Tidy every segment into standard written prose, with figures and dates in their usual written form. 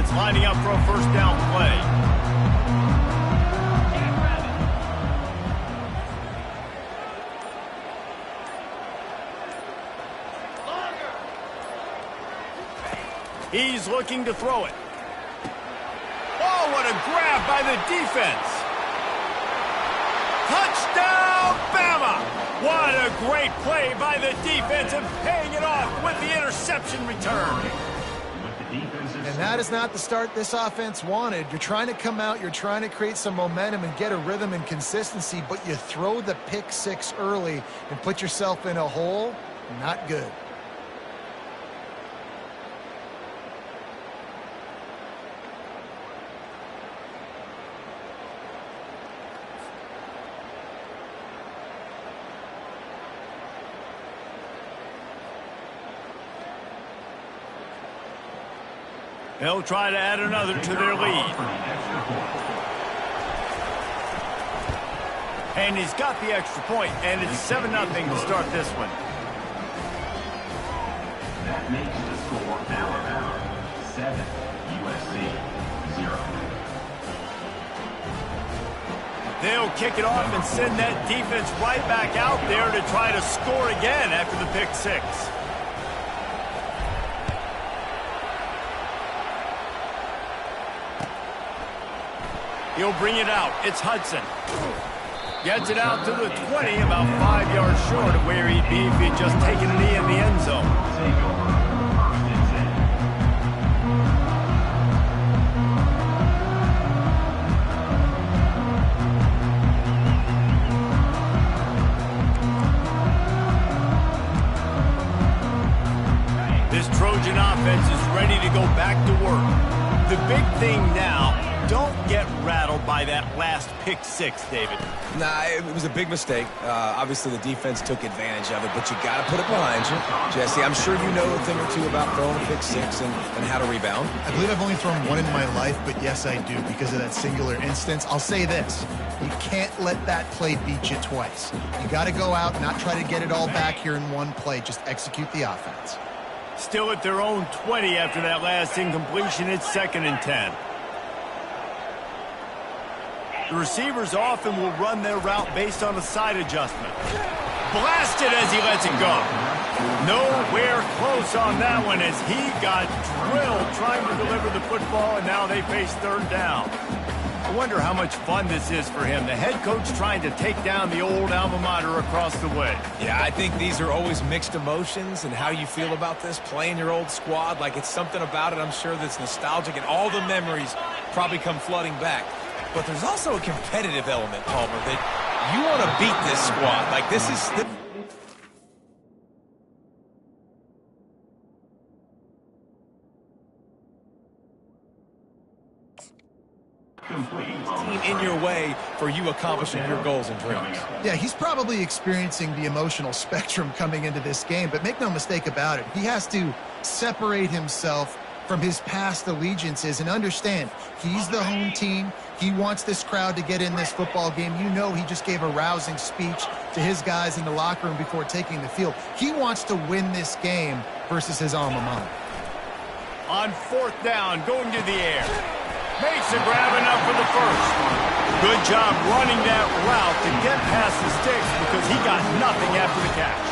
offense lining up for a first down play. He's looking to throw it. Oh, what a grab by the defense. Touchdown, Bama! What a great play by the defense and paying it off with the interception return. And that is not the start this offense wanted. You're trying to come out, you're trying to create some momentum and get a rhythm and consistency, but you throw the pick six early and put yourself in a hole. Not good. They'll try to add another to their lead. And he's got the extra point, and it's 7-0 to start this one. That makes the score now 7, USC 0. They'll kick it off and send that defense right back out there to try to score again after the pick six. He'll bring it out. It's Hudson. Gets it out to the 20, about 5 yards short of where he'd be if he'd just taken a knee in the end zone. This Trojan offense is ready to go back to work. The big thing now, don't get rattled by that last pick six, David. Nah, it was a big mistake. Obviously, the defense took advantage of it, but you got to put it behind you. Jesse, I'm sure you know a thing or two about throwing a pick six and how to rebound. I believe I've only thrown one in my life, but yes, I do because of that singular instance. I'll say this. You can't let that play beat you twice. You got to go out and not try to get it all back here in one play. Just execute the offense. Still at their own 20 after that last incompletion. It's 2nd and 10. The receivers often will run their route based on a side adjustment. Blasted as he lets it go. Nowhere close on that one as he got drilled trying to deliver the football, and now they face 3rd down. I wonder how much fun this is for him. The head coach trying to take down the old alma mater across the way. Yeah, I think these are always mixed emotions and how you feel about this, playing your old squad. Like, it's something about it, I'm sure, that's nostalgic, and all the memories probably come flooding back. But there's also a competitive element, Palmer, that you want to beat this squad. Like, this is the team in your way for you accomplishing your goals and dreams. Yeah, he's probably experiencing the emotional spectrum coming into this game, but make no mistake about it. He has to separate himself from his past allegiances and understand he's the home team. He wants this crowd to get in this football game. You know, he just gave a rousing speech to his guys in the locker room before taking the field. He wants to win this game versus his alma mater. On 4th down, going to the air. Makes a grab enough for the first. Good job running that route to get past the sticks because he got nothing after the catch.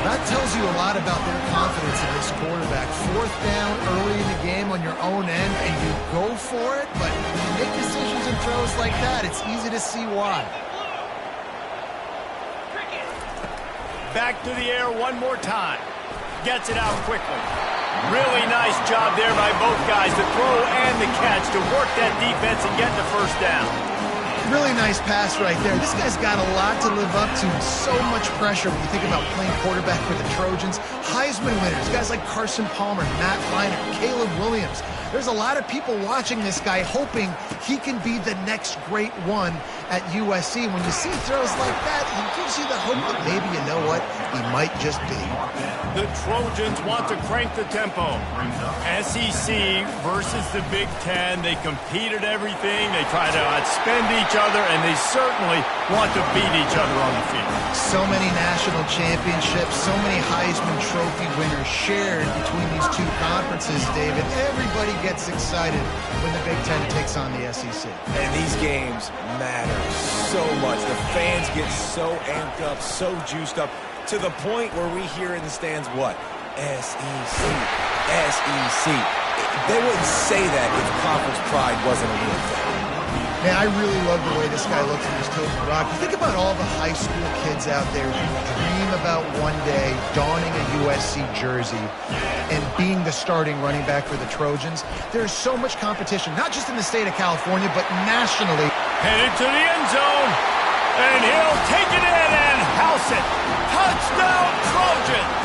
That tells you a lot about their confidence in this quarterback. 4th down early in the game on your own end, and you go for it, but when you make decisions and throws like that, it's easy to see why. Back to the air one more time. Gets it out quickly. Really nice job there by both guys, the throw and the catch, to work that defense and get the first down. Really nice pass right there. This guy's got a lot to live up to. So much pressure when you think about playing quarterback for the Trojans. Heisman winners, guys like Carson Palmer, Matt Leinart, Caleb Williams. There's a lot of people watching this guy hoping he can be the next great one at USC. When you see throws like that, it gives you the hope that maybe, you know what, he might just be. The Trojans want to crank the tempo. SEC versus the Big Ten. They compete at everything. They try to outspend each other, and they certainly want to beat each other on the field. So many national championships, so many Heisman Trophy winners shared between these two conferences, David. Everybody gets excited when the Big Ten takes on the SEC. And these games matter so much. The fans get so amped up, so juiced up, to the point where we hear in the stands, what? SEC, SEC. They wouldn't say that if conference pride wasn't a real thing. Man, I really love the way this guy looks in his Tilton Rock. You think about all the high school kids out there who dream about one day donning a USC jersey and being the starting running back for the Trojans. There's so much competition, not just in the state of California, but nationally. Headed to the end zone, and he'll take it in and house it. Touchdown, Trojans!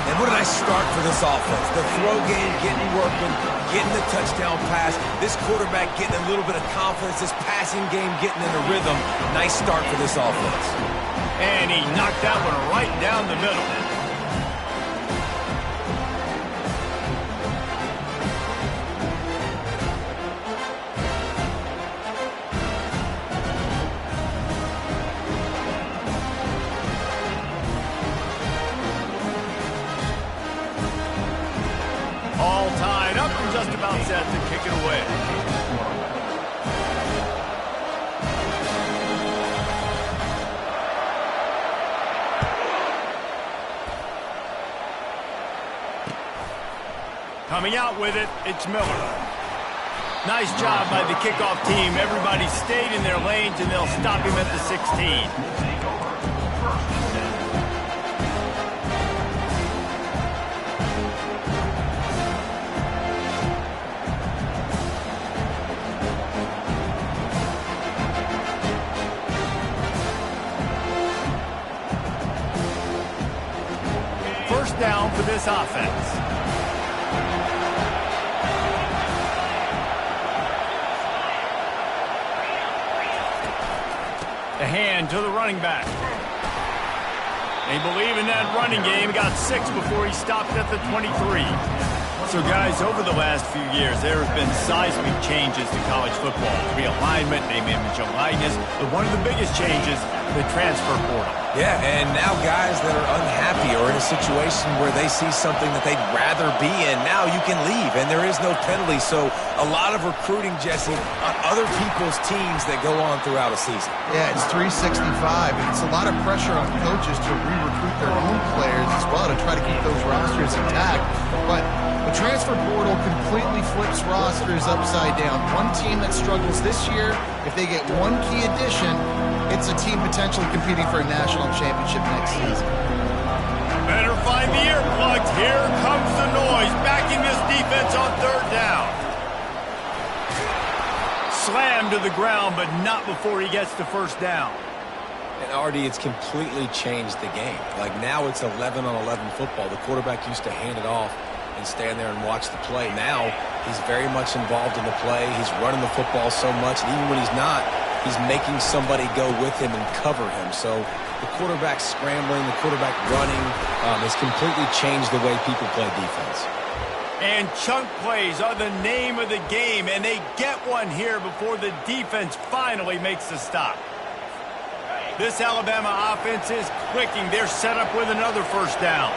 And what did I start for this offense? The throw game getting working, getting the touchdown pass. This quarterback getting a little bit of confidence. This passing game getting in a rhythm. Nice start for this offense. And he knocked that one right down the middle. All tied up and just about set to kick it away. Coming out with it, it's Miller. Nice job by the kickoff team. Everybody stayed in their lanes, and they'll stop him at the 16. First down for this offense. The hand to the running back. They believe in that running game. Got 6 before he stopped at the 23. So, guys, over the last few years, there have been seismic changes to college football. Realignment, name, image, and likeness. But one of the biggest changes, the transfer portal. Yeah, and now guys that are unhappy or in a situation where they see something that they'd rather be in, now you can leave, and there is no penalty. So a lot of recruiting, Jesse, on other people's teams that go on throughout a season. Yeah, it's 365, and it's a lot of pressure on coaches to re-recruit their own players as well to try to keep those rosters intact. But the transfer portal completely flips rosters upside down. One team that struggles this year, if they get one key addition, it's a team potentially competing for a national championship next season. Better find the earplugs. Here comes the noise. Backing this defense on third down. Slammed to the ground, but not before he gets to first down. And Artie, it's completely changed the game. Like now it's 11-on-11 football. The quarterback used to hand it off and stand there and watch the play. Now he's very much involved in the play. He's running the football so much, and even when he's not, he's making somebody go with him and cover him. So the quarterback scrambling, the quarterback running has completely changed the way people play defense. And chunk plays are the name of the game, and they get one here before the defense finally makes the stop. This Alabama offense is clicking. They're set up with another first down.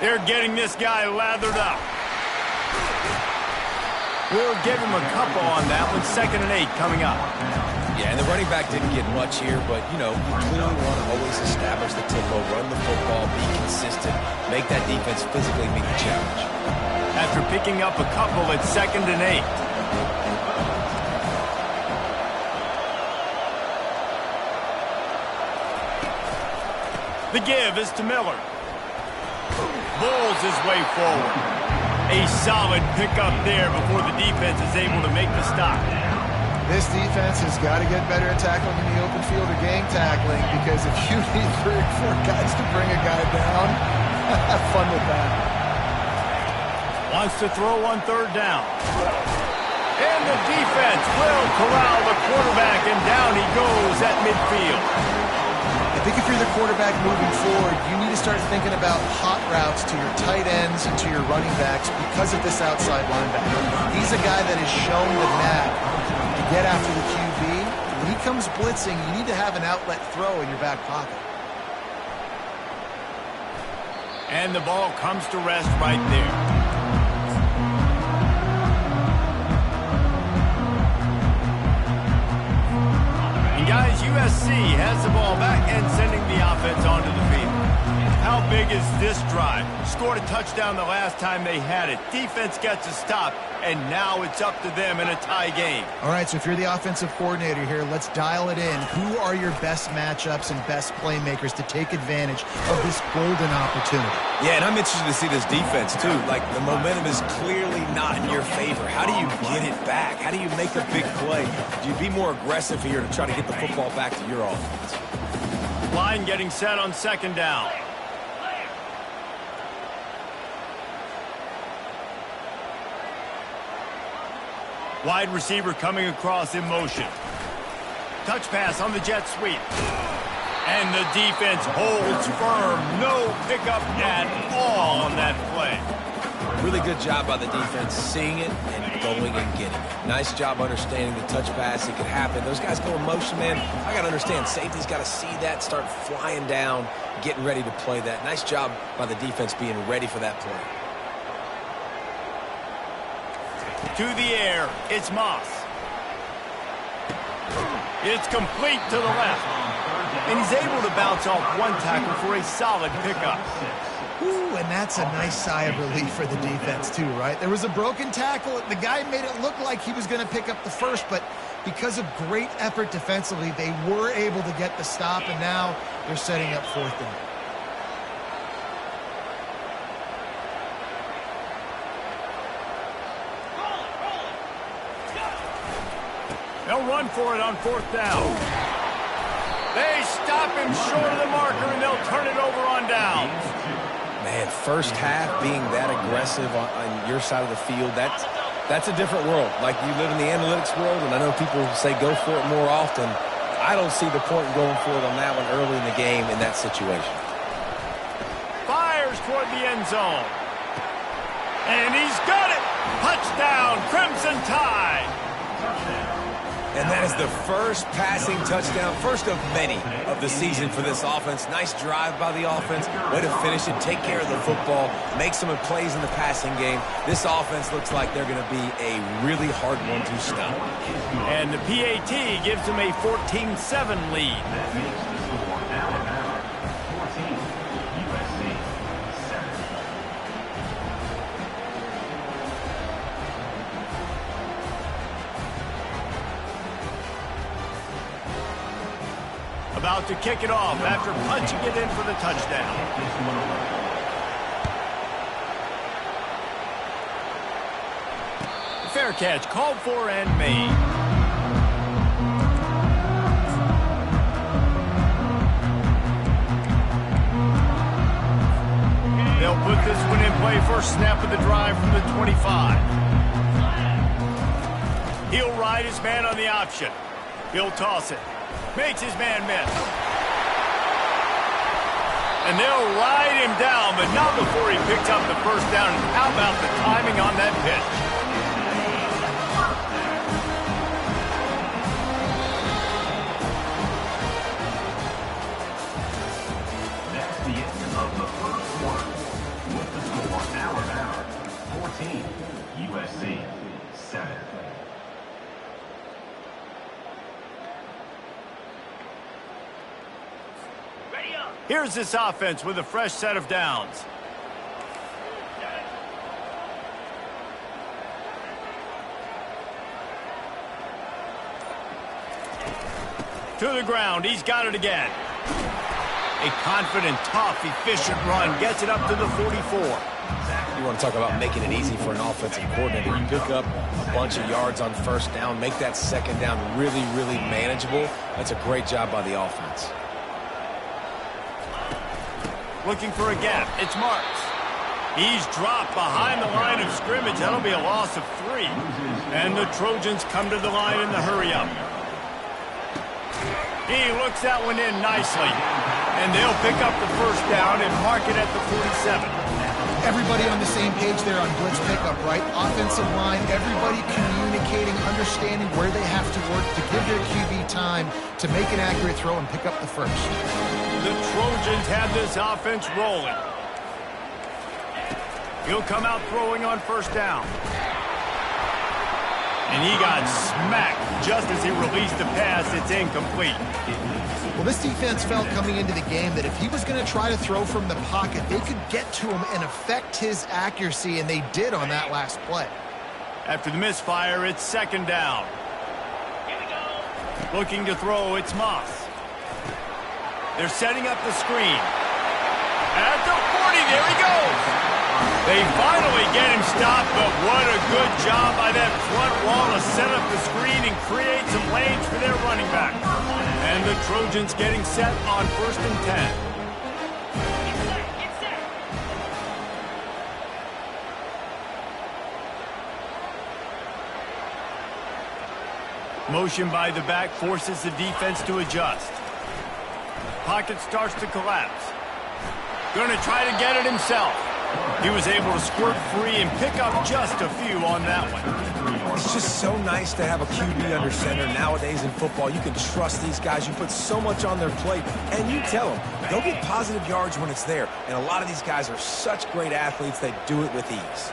They're getting this guy lathered up. We'll give him a couple on that one. 2nd and 8 coming up. Yeah, and the running back didn't get much here, but, you know, you clearly want to always establish the tempo, run the football, be consistent, make that defense physically meet the challenge. After picking up a couple, it's 2nd and 8. The give is to Miller. Bulls his way forward. A solid pickup there before the defense is able to make the stop. This defense has got to get better at tackling in the open field or gang tackling, because if you need 3 or 4 guys to bring a guy down, have fun with that. Wants to throw on third down. And the defense will corral the quarterback, and down he goes at midfield. think if you're the quarterback moving forward, you need to start thinking about hot routes to your tight ends and to your running backs because of this outside linebacker. He's a guy that has shown the knack to get after the QB. When he comes blitzing, you need to have an outlet throw in your back pocket. And the ball comes to rest right there. Guys, USC has the ball back and sending the offense onto the field. How big is this drive? Scored a touchdown the last time they had it. Defense gets a stop, and now it's up to them in a tie game. All right, so if you're the offensive coordinator here, let's dial it in. Who are your best matchups and best playmakers to take advantage of this golden opportunity? Yeah, and I'm interested to see this defense, too. Like, the momentum is clearly not in your favor. How do you get it back? How do you make a big play? Do you be more aggressive here to try to get the football back to your offense? Line getting set on second down. Wide receiver coming across in motion. Touch pass on the jet sweep. And the defense holds firm. No pickup at all on that play. Really good job by the defense seeing it and going and getting it. Nice job understanding the touch pass. It could happen. Those guys go in motion, man. I got to understand. Safety's got to see that, start flying down, getting ready to play that. Nice job by the defense being ready for that play. To the air, it's Moss. It's complete to the left. And he's able to bounce off one tackle for a solid pickup. Ooh, and that's a nice sigh of relief for the defense too, right? There was a broken tackle. The guy made it look like he was going to pick up the first, but because of great effort defensively, they were able to get the stop, and now they're setting up fourth down. They'll run for it on fourth down. They stop him short of the marker, and they'll turn it over on down. Man, first half being that aggressive on your side of the field, that's a different world. Like, you live in the analytics world, and I know people say go for it more often. I don't see the point in going for it on that one early in the game in that situation. Fires toward the end zone. And he's got it. Touchdown, Crimson Tide. And that is the first passing touchdown, first of many of the season for this offense. Nice drive by the offense. Way to finish it, take care of the football, make some plays in the passing game. This offense looks like they're going to be a really hard one to stop. And the PAT gives them a 14-7 lead. That makes the score Alabama 14, USC 7. About to kick it off after punching it in for the touchdown. Fair catch called for and made. They'll put this one in play. First snap of the drive from the 25. He'll ride his man on the option. He'll toss it. Makes his man miss. And they'll ride him down, but not before he picks up the first down. And how about the timing on that pitch? That's the end of the first quarter. With the score Alabama 14, USC 7. Here's this offense with a fresh set of downs. To the ground, he's got it again. A confident, tough, efficient run gets it up to the 44. You want to talk about making it easy for an offensive coordinator. You pick up a bunch of yards on first down, make that second down really, really manageable. That's a great job by the offense. Looking for a gap. It's Marks. He's dropped behind the line of scrimmage. That'll be a loss of 3. And the Trojans come to the line in the hurry-up. He looks that one in nicely. And they'll pick up the first down and mark it at the 47. Everybody on the same page there on blitz pickup, right? Offensive line, everybody communicating, understanding where they have to work to give their QB time to make an accurate throw and pick up the first. The Trojans have this offense rolling. He'll come out throwing on first down. And he got smacked just as he released the pass. It's incomplete. Well, this defense felt coming into the game that if he was going to try to throw from the pocket, they could get to him and affect his accuracy, and they did on that last play. After the misfire, it's second down. Looking to throw, it's Moss. They're setting up the screen. At the 40, there he goes. They finally get him stopped, but what a good job by that front wall to set up the screen and create some lanes for their running back. And the Trojans getting set on 1st and 10. Motion by the back forces the defense to adjust. Pocket starts to collapse. Going to try to get it himself. He was able to squirt free and pick up just a few on that one. It's just so nice to have a QB under center. Nowadays in football, you can trust these guys. You put so much on their plate, and you tell them they'll get positive yards when it's there. And a lot of these guys are such great athletes, they do it with ease.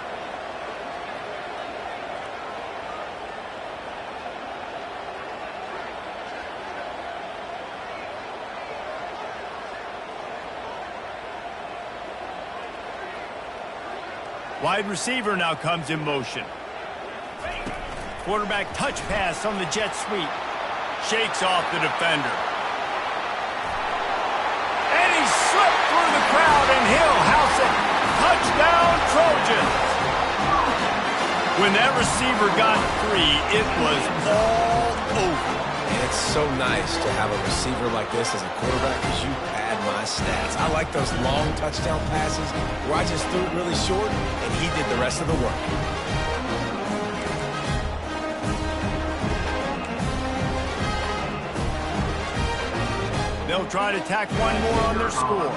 Wide receiver now comes in motion. Quarterback touch pass on the jet sweep. Shakes off the defender. And he slipped through the crowd, and he'll house it. Touchdown, Trojans. When that receiver got free, it was all over. It's so nice to have a receiver like this as a quarterback because you pad my stats. I like those long touchdown passes where I just threw it really short and he did the rest of the work. They'll try to tack one more on their score.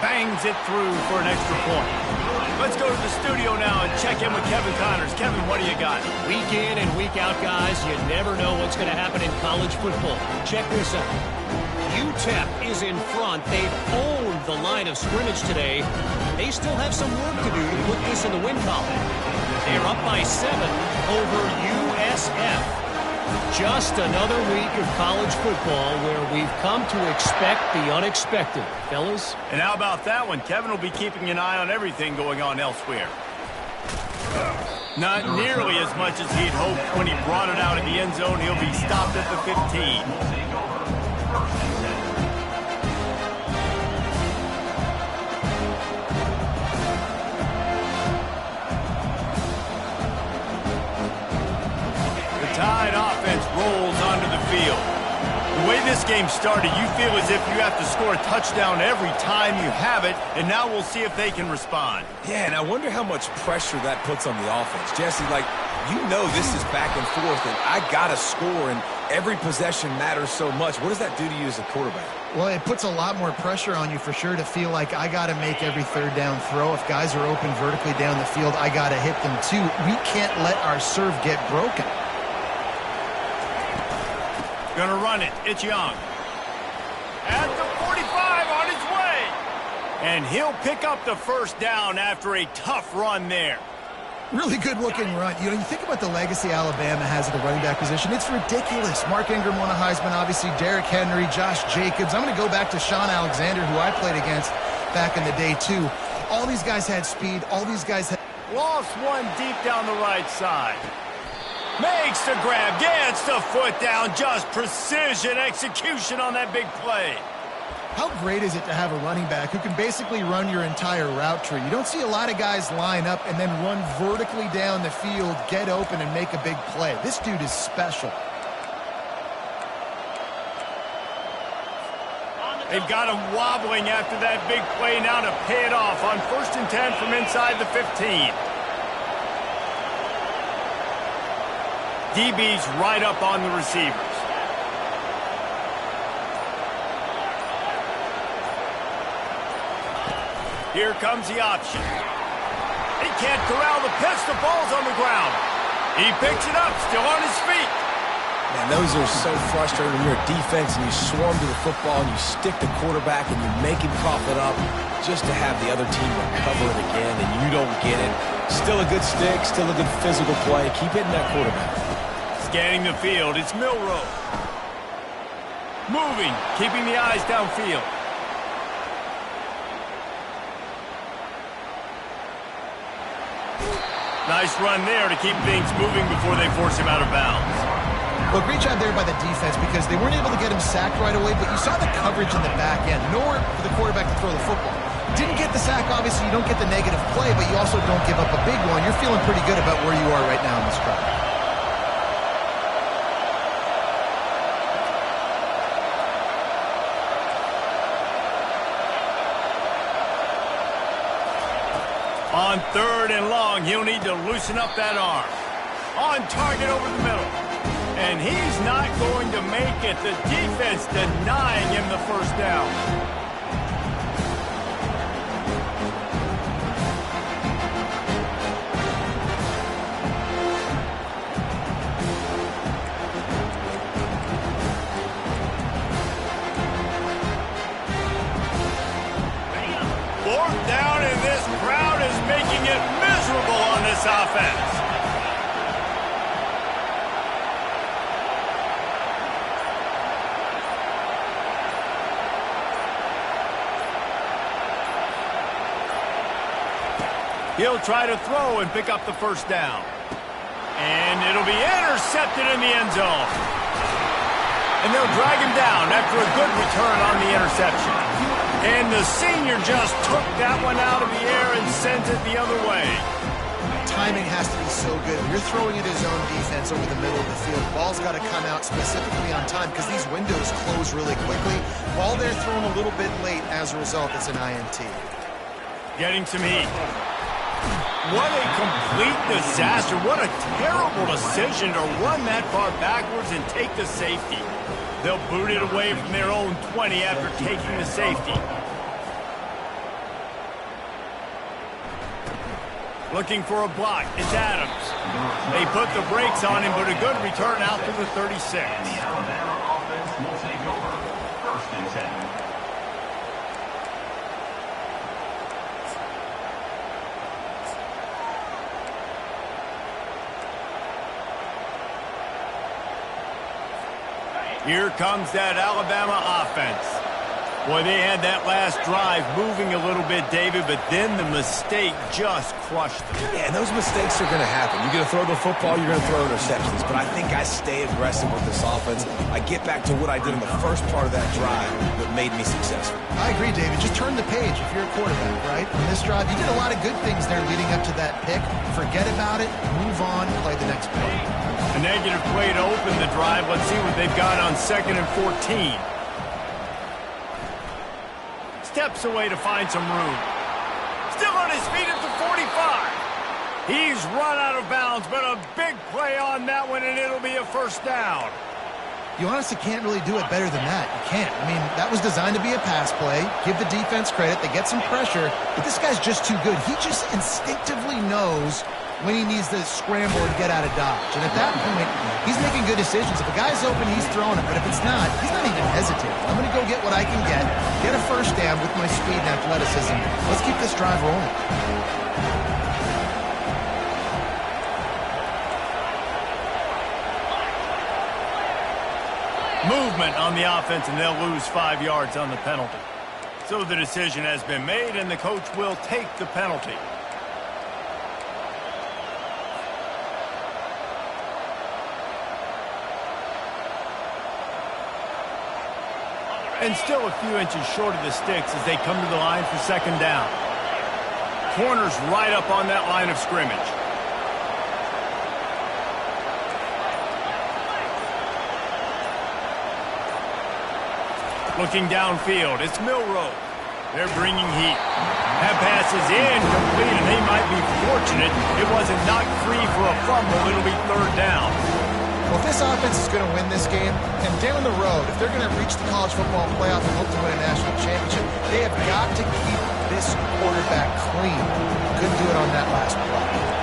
Bangs it through for an extra point. Let's go to the studio now and check in with Kevin Connors. Kevin, what do you got? Week in and week out, guys, you never know what's going to happen in college football. Check this out. UTEP is in front. They've owned the line of scrimmage today. They still have some work to do to put this in the win column. They're up by 7 over USF. Just another week of college football where we've come to expect the unexpected, fellas. And how about that one? Kevin will be keeping an eye on everything going on elsewhere. Not nearly as much as he'd hoped when he brought it out of the end zone. He'll be stopped at the 15. Tide offense rolls onto the field. The way this game started, you feel as if you have to score a touchdown every time you have it, and now we'll see if they can respond. Yeah, and I wonder how much pressure that puts on the offense. Jesse, like, you know this is back and forth, and I got to score, and every possession matters so much. What does that do to you as a quarterback? Well, it puts a lot more pressure on you for sure to feel like I got to make every third down throw. If guys are open vertically down the field, I got to hit them too. We can't let our serve get broken. Gonna run it. It's Young. At the 45 on his way. And he'll pick up the first down after a tough run there. Really good-looking run. You know, you think about the legacy Alabama has at the running back position. It's ridiculous. Mark Ingram won a Heisman, obviously. Derrick Henry, Josh Jacobs. I'm going to go back to Sean Alexander, who I played against back in the day, too. All these guys had speed. All these guys had... Lost one deep down the right side. Makes the grab, gets the foot down, just precision execution on that big play. How great is it to have a running back who can basically run your entire route tree? You don't see a lot of guys line up and then run vertically down the field, get open, and make a big play. This dude is special. They've got him wobbling after that big play now to pay it off on 1st and 10 from inside the 15. DB's right up on the receivers. Here comes the option. He can't corral the pitch. The ball's on the ground. He picks it up, still on his feet. Man, those are so frustrating when you're a defense and you swarm to the football and you stick the quarterback and you make him cough it up just to have the other team recover it again and you don't get it. Still a good stick, still a good physical play. Keep hitting that quarterback. Scanning the field, it's Milroe. Moving, keeping the eyes downfield. Nice run there to keep things moving before they force him out of bounds. Well, great job there by the defense because they weren't able to get him sacked right away, but you saw the coverage in the back end. Nowhere for the quarterback to throw the football. Didn't get the sack, obviously. You don't get the negative play, but you also don't give up a big one. You're feeling pretty good about where you are right now in this drive. On 3rd and long, he'll need to loosen up that arm. On target over the middle. And he's not going to make it. The defense denying him the first down. Fourth down, and this crowd is making it miserable on this offense. He'll try to throw and pick up the first down. And it'll be intercepted in the end zone. And they'll drag him down after a good return on the interception. And the senior just took that one out of the air and sends it the other way. Timing has to be so good. You're throwing at his own defense over the middle of the field. Ball's got to come out specifically on time because these windows close really quickly. Ball there thrown a little bit late. As a result, it's an INT. Getting some heat. What a complete disaster. What a terrible decision to run that far backwards and take the safety. They'll boot it away from their own 20 after taking the safety. Looking for a block. It's Adams. They put the brakes on him, but a good return out to the 36. And the Alabama offense will take over. 1st and 10. Here comes that Alabama offense. Boy, they had that last drive moving a little bit, David, but then the mistake just crushed them. Yeah, and those mistakes are going to happen. You're going to throw the football, you're going to throw interceptions. But I think I stay aggressive with this offense. I get back to what I did in the first part of that drive that made me successful. I agree, David. Just turn the page if you're a quarterback, right? On this drive, you did a lot of good things there leading up to that pick. Forget about it, move on, play the next play. A negative play to open the drive. Let's see what they've got on 2nd and 14. Steps away to find some room. Still on his feet at the 45. He's run out of bounds, but a big play on that one, and it'll be a first down. You honestly can't really do it better than that. You can't. I mean, that was designed to be a pass play. Give the defense credit. They get some pressure, but this guy's just too good. He just instinctively knows when he needs to scramble and get out of dodge. And at that point, he's making good decisions. If a guy's open, he's throwing it. But if it's not, he's not even hesitating. I'm going to go get what I can get a first down with my speed and athleticism. Let's keep this drive rolling. Movement on the offense, and they'll lose 5 yards on the penalty. So the decision has been made, and the coach will take the penalty. And still a few inches short of the sticks as they come to the line for 2nd down. Corners right up on that line of scrimmage. Looking downfield, it's Milroe. They're bringing heat. That pass is incomplete, and they might be fortunate it wasn't knocked free for a fumble. It'll be 3rd down. Well, if this offense is going to win this game, and down the road, if they're going to reach the college football playoff and hope to win a national championship, they have got to keep this quarterback clean. Couldn't do it on that last play.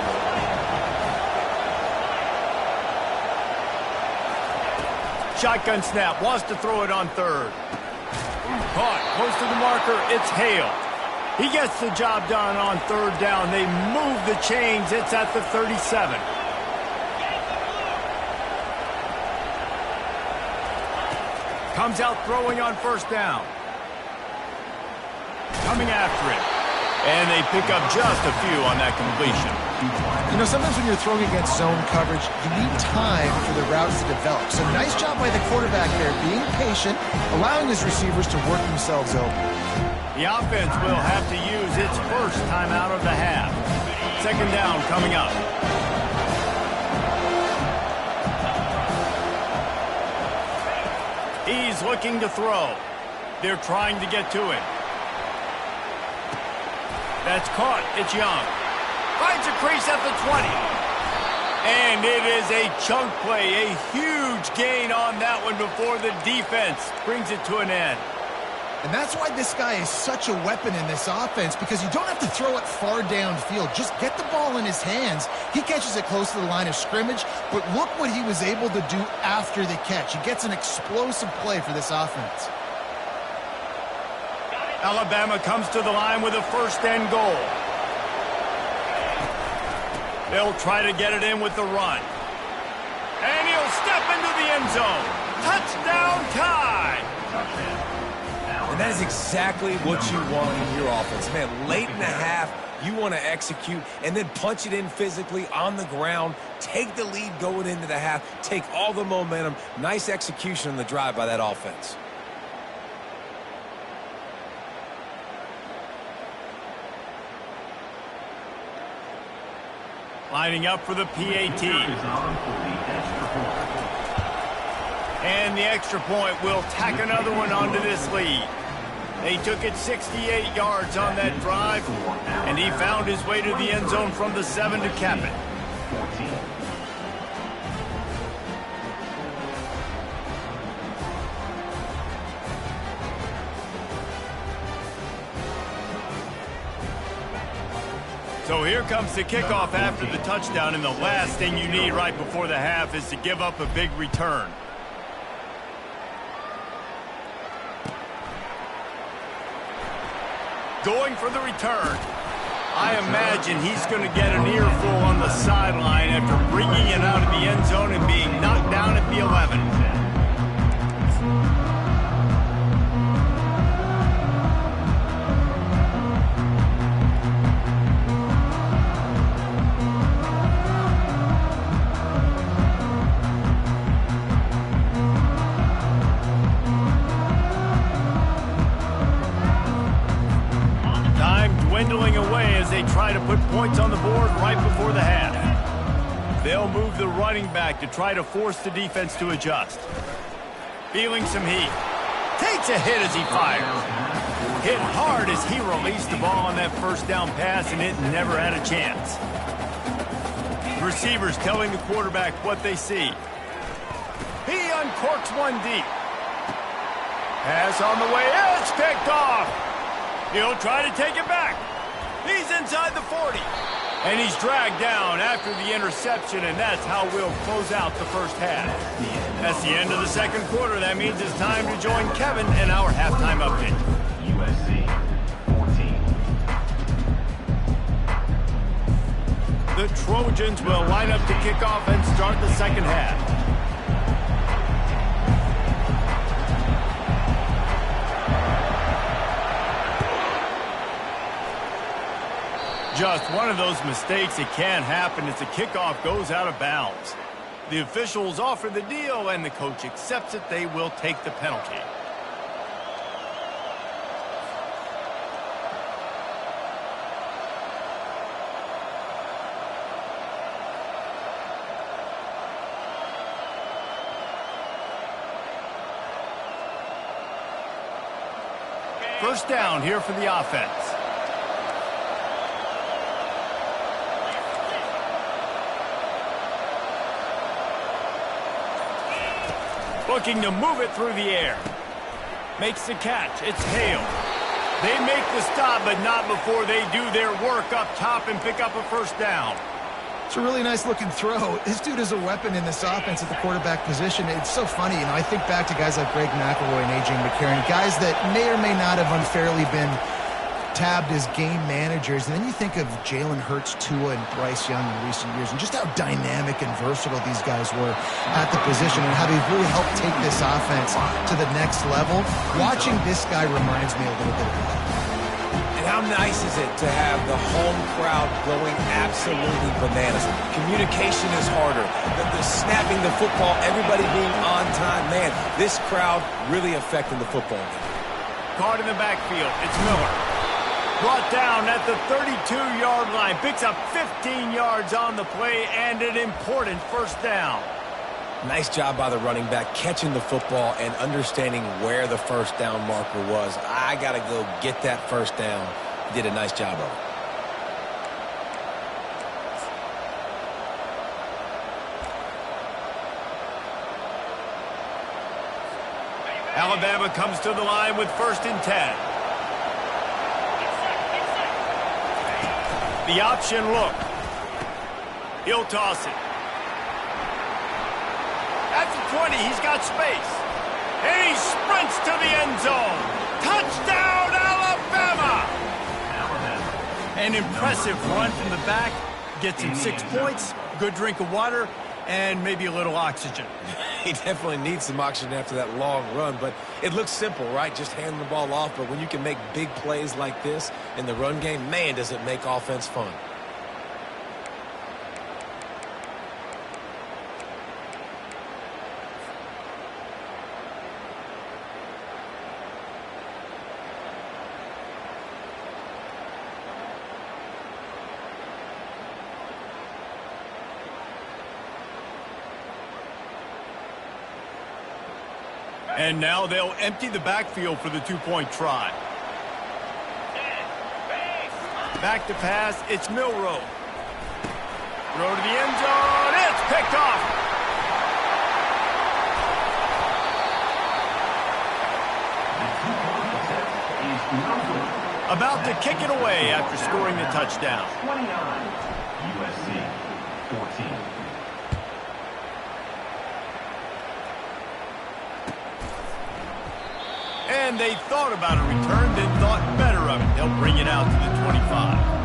Shotgun snap, wants to throw it on third. Caught, close to the marker, it's Hale. He gets the job done on third down. They move the chains, it's at the 37. Comes out throwing on first down. Coming after it. And they pick up just a few on that completion. You know, sometimes when you're throwing against zone coverage, you need time for the routes to develop. So nice job by the quarterback there, being patient, allowing his receivers to work themselves open. The offense will have to use its first timeout of the half. Second down coming up. He's looking to throw. They're trying to get to him. That's caught. It's Young. Finds a crease at the 20. And it is a chunk play, a huge gain on that one before the defense brings it to an end. And that's why this guy is such a weapon in this offense, because you don't have to throw it far downfield. Just get the ball in his hands. He catches it close to the line of scrimmage, but look what he was able to do after the catch. He gets an explosive play for this offense. Alabama comes to the line with a first and goal. They'll try to get it in with the run. And he'll step into the end zone. Touchdown time! And that is exactly what you want in your offense. Man, late in the half, you want to execute and then punch it in physically on the ground, take the lead going into the half, take all the momentum. Nice execution on the drive by that offense. Lining up for the PAT. And the extra point will tack another one onto this lead. They took it 68 yards on that drive, and he found his way to the end zone from the 7 to cap it. So here comes the kickoff after the touchdown, and the last thing you need right before the half is to give up a big return. Going for the return. I imagine he's going to get an earful on the sideline after bringing it out of the end zone and being knocked down at the 11. Dwindling away as they try to put points on the board right before the half. They'll move the running back to try to force the defense to adjust. Feeling some heat. Takes a hit as he fires. Hit hard as he released the ball on that first down pass, and it never had a chance. Receivers telling the quarterback what they see. He uncorks one deep. Pass on the way. It's picked off. He'll try to take it back. He's inside the 40. And he's dragged down after the interception, and that's how we'll close out the first half. That's the end of the second quarter. That means it's time to join Kevin in our halftime update. USC 14. The Trojans will line up to kick off and start the second half. Just one of those mistakes that can happen as the kickoff goes out of bounds. The officials offer the deal, and the coach accepts it. They will take the penalty. First down here for the offense. Looking to move it through the air. Makes the catch. It's Hale. They make the stop, but not before they do their work up top and pick up a first down. It's a really nice-looking throw. This dude is a weapon in this offense at the quarterback position. It's so funny. I think back to guys like Greg McElroy and A.J. McCarron, guys that may or may not have unfairly been tabbed as game managers. And then you think of Jalen Hurts, Tua, and Bryce Young in recent years, and just how dynamic and versatile these guys were at the position and how they've really helped take this offense to the next level. Watching this guy reminds me a little bit of that. And how nice is it to have the home crowd going absolutely bananas? Communication is harder. The snapping the football, everybody being on time. Man, this crowd really affecting the football game. Caught in the backfield. It's Miller. Brought down at the 32-yard line. Picks up 15 yards on the play and an important first down. Nice job by the running back catching the football and understanding where the first down marker was. I got to go get that first down. He did a nice job of it. Alabama comes to the line with 1st and 10. The option look. He'll toss it. At the 20, he's got space. And he sprints to the end zone. Touchdown, Alabama! An impressive run from the back. Gets him 6 points, good drink of water, and maybe a little oxygen. He definitely needs some oxygen after that long run, but it looks simple, right? Just hand the ball off, but when you can make big plays like this in the run game, man, does it make offense fun. And now they'll empty the backfield for the 2-point try. Back to pass, it's Milroe. Throw to the end zone, it's picked off. About to kick it away after scoring the touchdown. 29, USC 14. And they thought about a return, then thought better of it. They'll bring it out to the 25.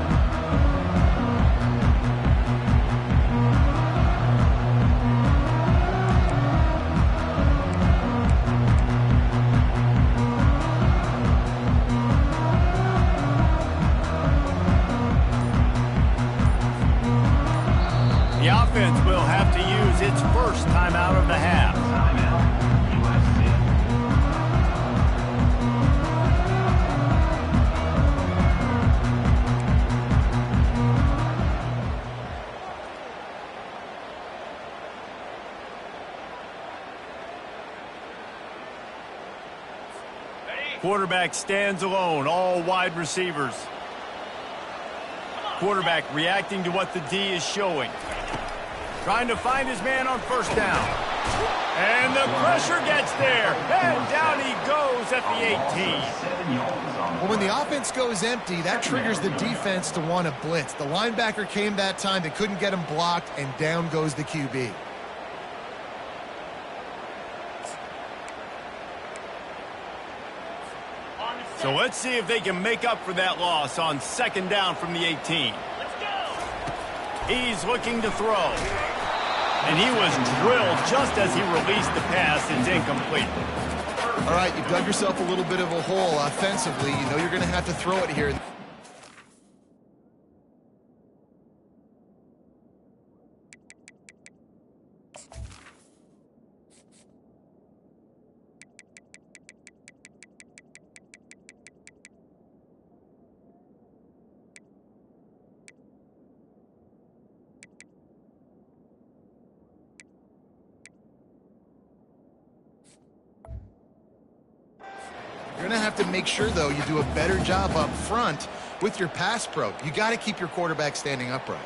The offense will have to use its first timeout of the half. Quarterback stands alone, all wide receivers. Quarterback reacting to what the D is showing. Trying to find his man on first down. And the pressure gets there. And down he goes at the 18. Well, when the offense goes empty, that triggers the defense to want to blitz. The linebacker came that time. They couldn't get him blocked, and down goes the QB. So let's see if they can make up for that loss on 2nd down from the 18. He's looking to throw. And he was drilled just as he released the pass. It's incomplete. All right, you've dug yourself a little bit of a hole offensively. You know you're going to have to throw it here. You're going to have to make sure, though, you do a better job up front with your pass pro. You got to keep your quarterback standing upright.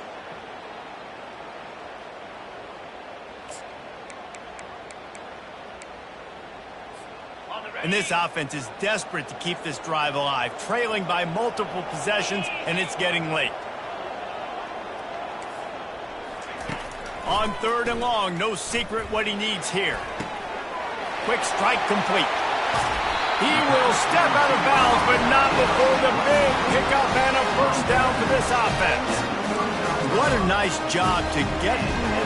And this offense is desperate to keep this drive alive, trailing by multiple possessions, and it's getting late. On 3rd and long, no secret what he needs here. Quick strike complete. He will step out of bounds, but not before the big pickup and a first down for this offense. What a nice job to get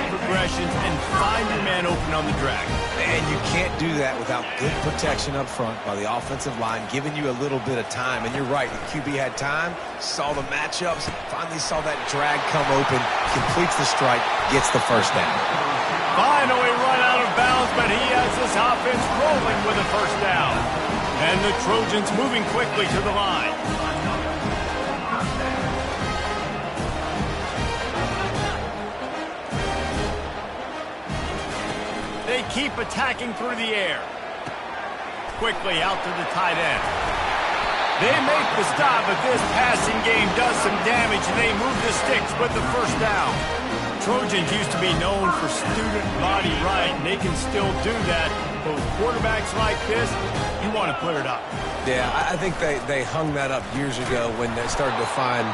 progressions and find your man open on the drag. And you can't do that without good protection up front by the offensive line, giving you a little bit of time. And you're right, the QB had time, saw the matchups, finally saw that drag come open, completes the strike, gets the first down. Finally run out of bounds, but he has this offense rolling with a first down. And the Trojans moving quickly to the line. They keep attacking through the air. Quickly out to the tight end. They make the stop, but this passing game does some damage, and they move the sticks with the first down. Trojans used to be known for student body right, and they can still do that. But with quarterbacks like this, you want to put it up. Yeah, I think they hung that up years ago when they started to find,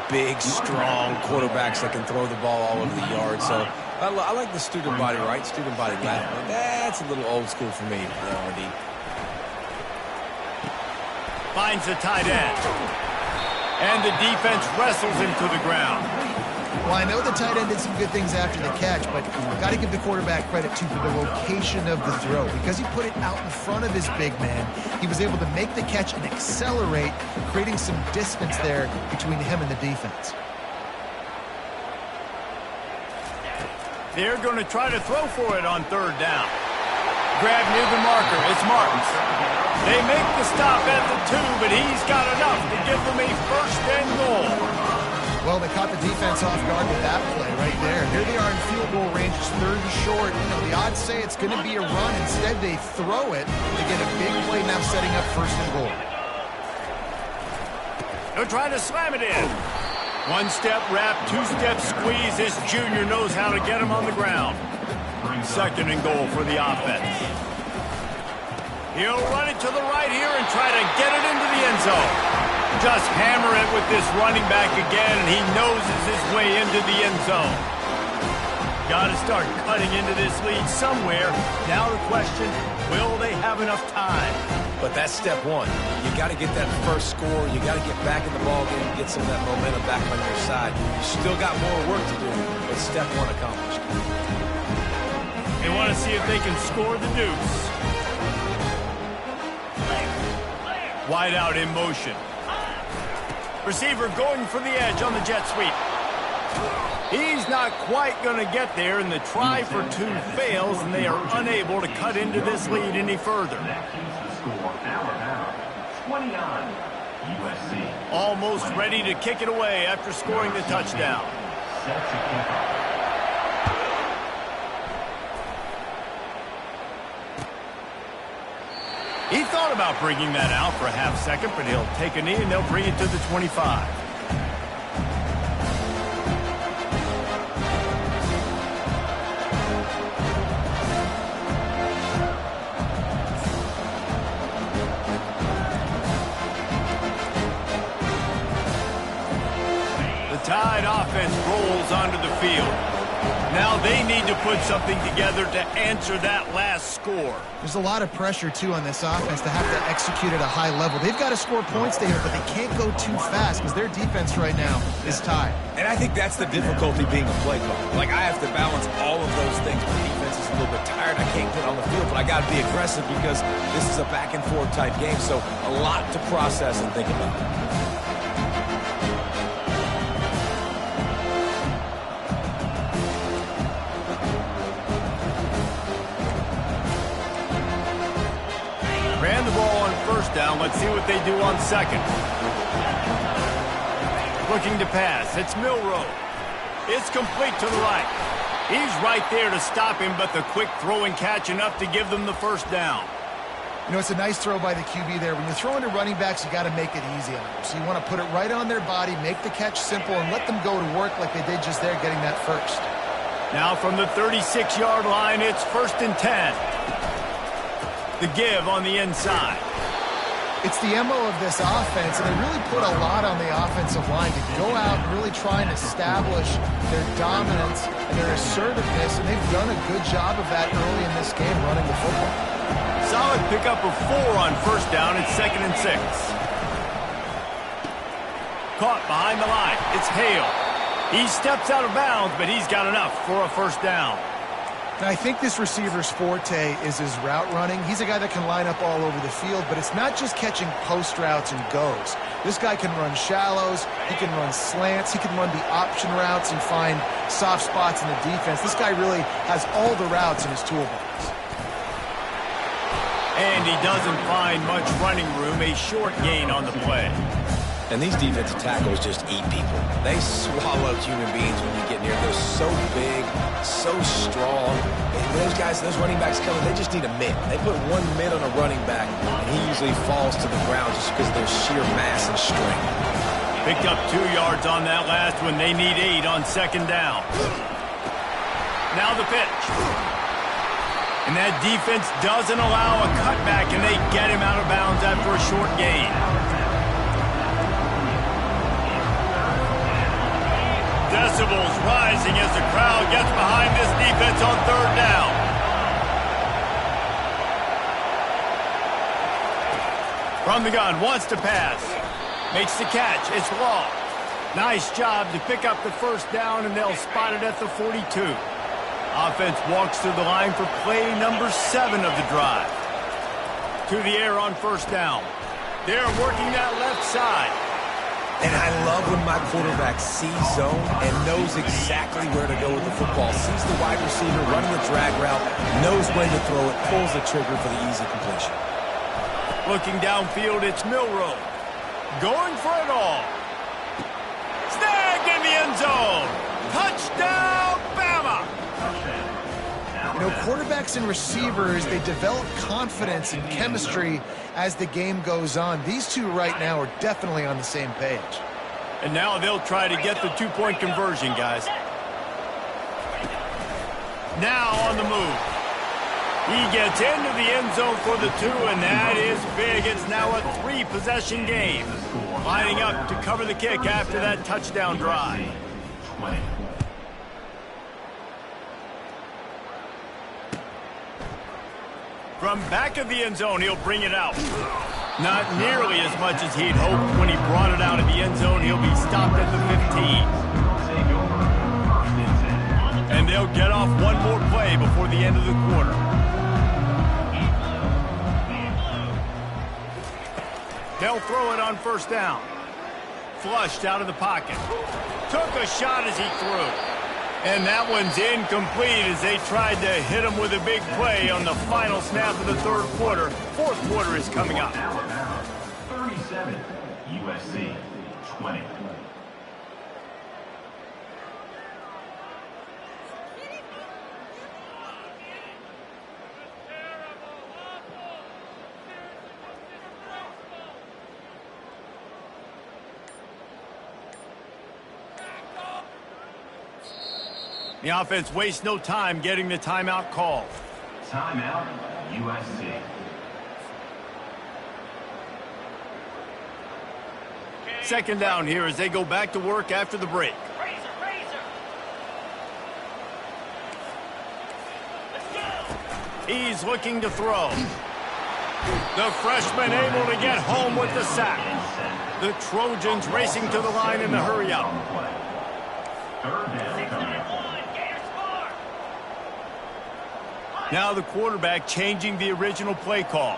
big, strong quarterbacks that can throw the ball all over the yard. So I like the student body right, student body left. But that's a little old school for me, RD. Finds the tight end. And the defense wrestles him to the ground. Well, I know the tight end did some good things after the catch, but got to give the quarterback credit, too, for the location of the throw. Because he put it out in front of his big man, he was able to make the catch and accelerate, creating some distance there between him and the defense. They're going to try to throw for it on 3rd down. Grab near the marker. It's Martins. They make the stop at the 2, but he's got enough to give them a 1st and goal. Well, they caught the defense off guard with that play right there. Here they are in field goal range, it's 3rd and short. The odds say it's going to be a run. Instead, they throw it to get a big play, now setting up 1st and goal. They're trying to slam it in. 1-step wrap, 2-step squeeze. This junior knows how to get him on the ground. 2nd and goal for the offense. He'll run it to the right here and try to get it into the end zone. Just hammer it with this running back again, and he noses his way into the end zone. Got to start cutting into this lead somewhere. Now the question, will they have enough time? But that's step one. You got to get that first score. You got to get back in the ball game, get some of that momentum back on your side. You still got more work to do, but step one accomplished. They want to see if they can score the deuce. Wide out in motion. Receiver going for the edge on the jet sweep. He's not quite going to get there, and the try for 2 fails, and they are unable to cut into this lead any further. That keeps the score Alabama 29, USC. Almost ready to kick it away after scoring the touchdown. Set to kick off. He thought about bringing that out for a half second, but he'll take a knee and they'll bring it to the 25. The Tide offense rolls onto the field. Now they need to put something together to answer that last score. There's a lot of pressure, too, on this offense to have to execute at a high level. They've got to score points there, but they can't go too fast because their defense right now is tied. And I think that's the difficulty being a play caller. Like, I have to balance all of those things. My defense is a little bit tired. I can't get on the field, but I got to be aggressive because this is a back-and-forth type game, so a lot to process and think about. Ran the ball on 1st down. Let's see what they do on 2nd. Looking to pass. It's Milroe. It's complete to the right. He's right there to stop him, but the quick throw and catch enough to give them the 1st down. It's a nice throw by the QB there. When you're throwing to running backs, you got to make it easy on them. So you want to put it right on their body, make the catch simple, and let them go to work like they did just there, getting that 1st. Now from the 36-yard line, it's 1st and 10. The give on the inside. It's the MO of this offense, and they really put a lot on the offensive line to go out and really try and establish their dominance and their assertiveness, and they've done a good job of that early in this game running the football. Solid pickup of 4 on first down. It's 2nd and 6. Caught behind the line. It's Hale. He steps out of bounds, but he's got enough for a first down. Now, I think this receiver's forte is his route running. He's a guy that can line up all over the field, but it's not just catching post routes and goes. This guy can run shallows, he can run slants, he can run the option routes and find soft spots in the defense. This guy really has all the routes in his toolbox. And he doesn't find much running room, a short gain on the play. And these defensive tackles just eat people. They swallow human beings when you get near. They're so big, so strong. And those guys, those running backs coming, they just need a mid. They put one mid on a running back, and he usually falls to the ground just because of their sheer mass and strength. Picked up 2 yards on that last one. They need 8 on 2nd down. Now the pitch. And that defense doesn't allow a cutback, and they get him out of bounds after a short gain. Decibels rising as the crowd gets behind this defense on 3rd down. From the gun, wants to pass. Makes the catch. It's Law. Nice job to pick up the first down, and they'll spot it at the 42. Offense walks to the line for play number 7 of the drive. To the air on first down. They're working that left side. And I love when my quarterback sees zone and knows exactly where to go with the football. Sees the wide receiver running the drag route, knows when to throw it, pulls the trigger for the easy completion. Looking downfield, it's Milroe. Going for it all. Snagged in the end zone. Touchdown, Bama! You know, quarterbacks and receivers, they develop confidence and chemistry as the game goes on. These two right now are definitely on the same page. And now they'll try to get the 2-point conversion, guys. Now on the move. He gets into the end zone for the 2, and that is big. It's now a 3-possession game. Lining up to cover the kick after that touchdown drive. From back of the end zone, he'll bring it out. Not nearly as much as he'd hoped when he brought it out of the end zone. He'll be stopped at the 15. And they'll get off one more play before the end of the quarter. They'll throw it on first down. Flushed out of the pocket. Took a shot as he threw. And that one's incomplete as they tried to hit him with a big play on the final snap of the 3rd quarter. 4th quarter is coming up. 37, USC 20. The offense wastes no time getting the timeout called. Timeout, USC. Second down here as they go back to work after the break. He's looking to throw. The freshman able to get home with the sack. The Trojans racing to the line in the hurry up. Now the quarterback changing the original play call.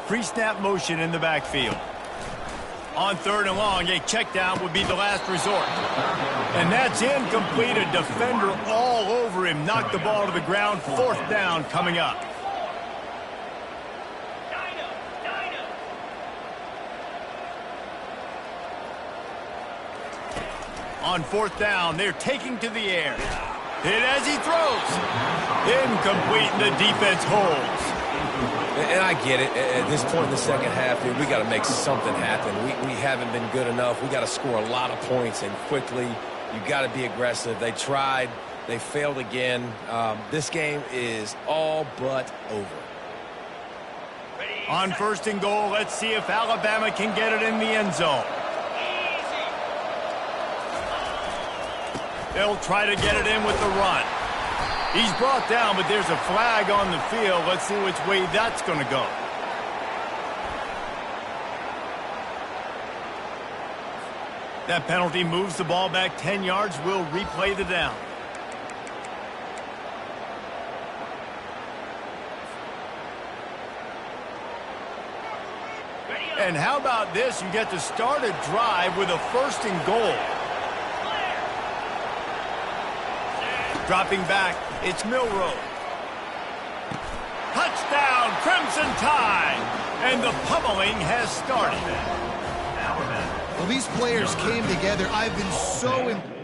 Pre-snap motion in the backfield. On 3rd and long, a check down would be the last resort. And that's incomplete. A defender all over him. Knocked the ball to the ground. 4th down coming up. On 4th down, they're taking to the air. Hit as he throws. Incomplete, and the defense holds. And I get it. At this point in the second half, dude, we got to make something happen. We haven't been good enough. We got to score a lot of points and quickly. You got to be aggressive. They tried. They failed again. This game is all but over. On 1st and goal, let's see if Alabama can get it in the end zone. They'll try to get it in with the run. He's brought down, but there's a flag on the field. Let's see which way that's going to go. That penalty moves the ball back 10 yards. We'll replay the down. And how about this? You get to start a drive with a 1st and goal. Dropping back, it's Milroe. Touchdown, Crimson Tide! And the pummeling has started. Well, these players came together. I've been so impressed.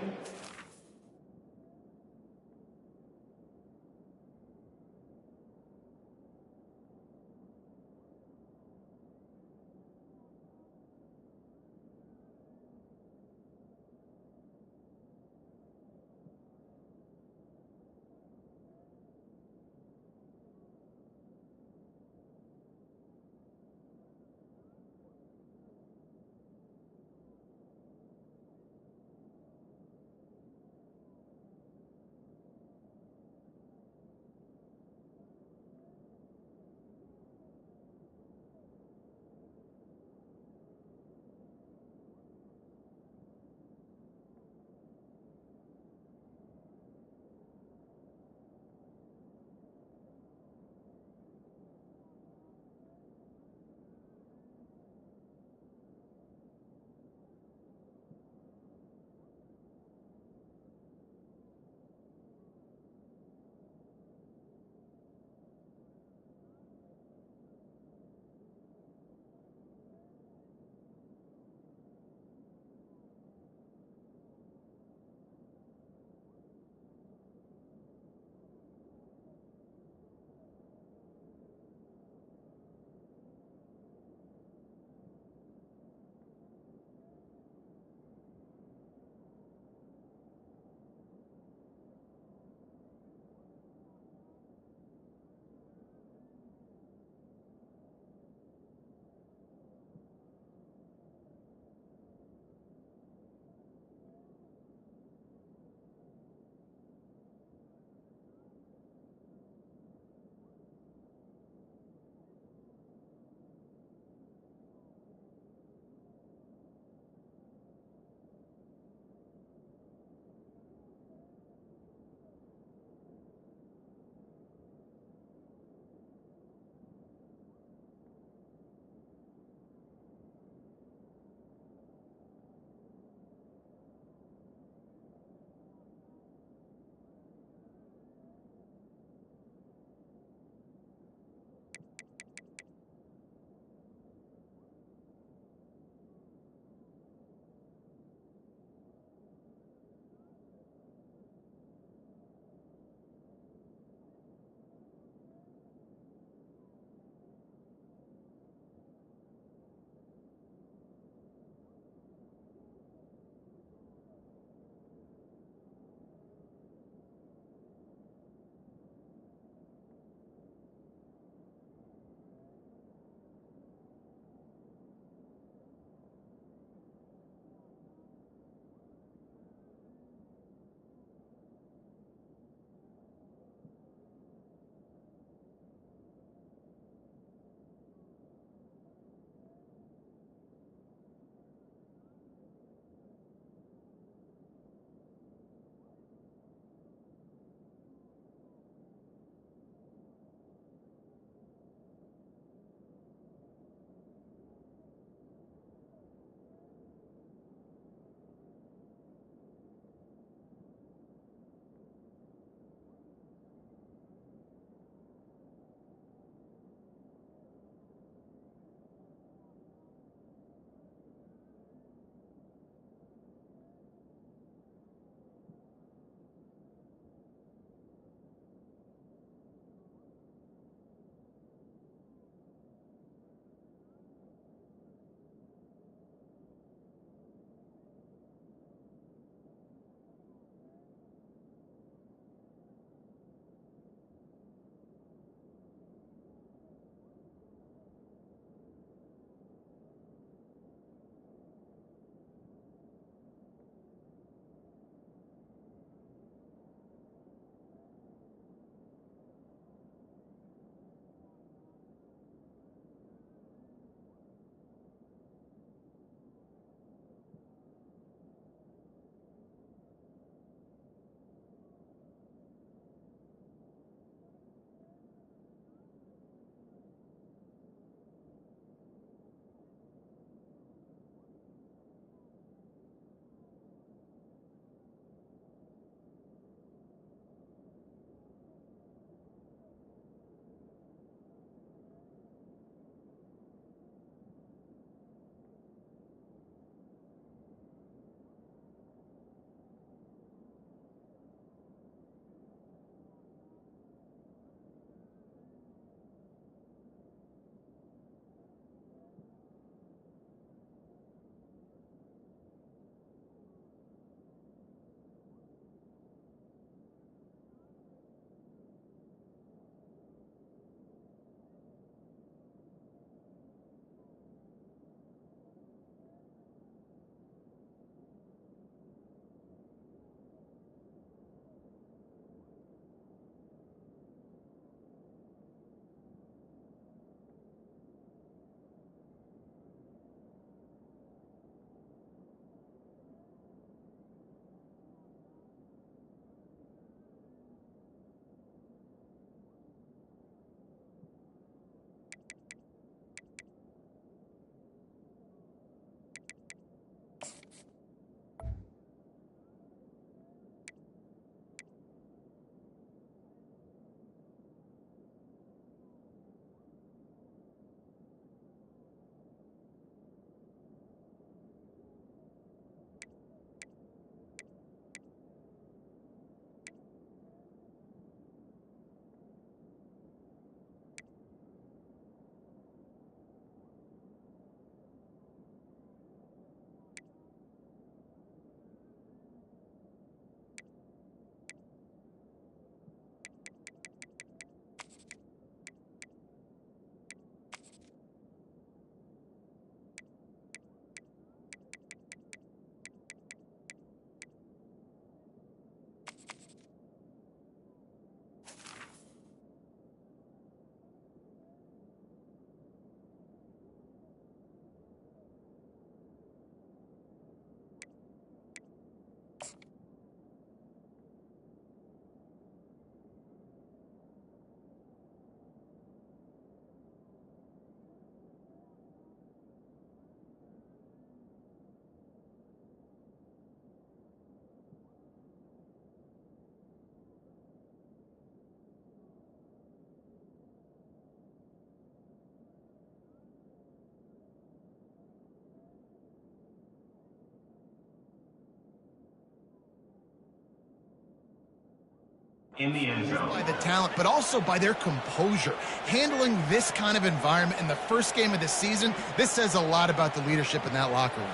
in the end zone. By the talent, but also by their composure. Handling this kind of environment in the first game of the season, this says a lot about the leadership in that locker room.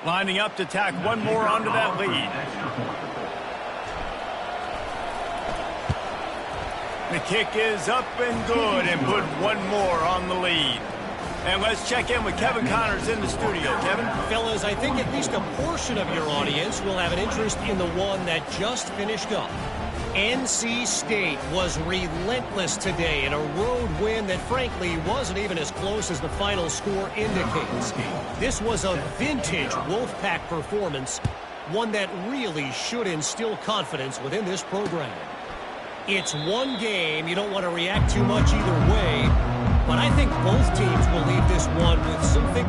Lining up to tack one more onto that lead. The kick is up and good and put one more on the lead. And let's check in with Kevin Connors in the studio. Kevin? Fellas, I think at least a portion of your audience will have an interest in the one that just finished up. NC State was relentless today in a road win that frankly wasn't even as close as the final score indicates. This was a vintage Wolfpack performance, one that really should instill confidence within this program. It's one game, you don't want to react too much either way, but I think both teams will leave this one with something.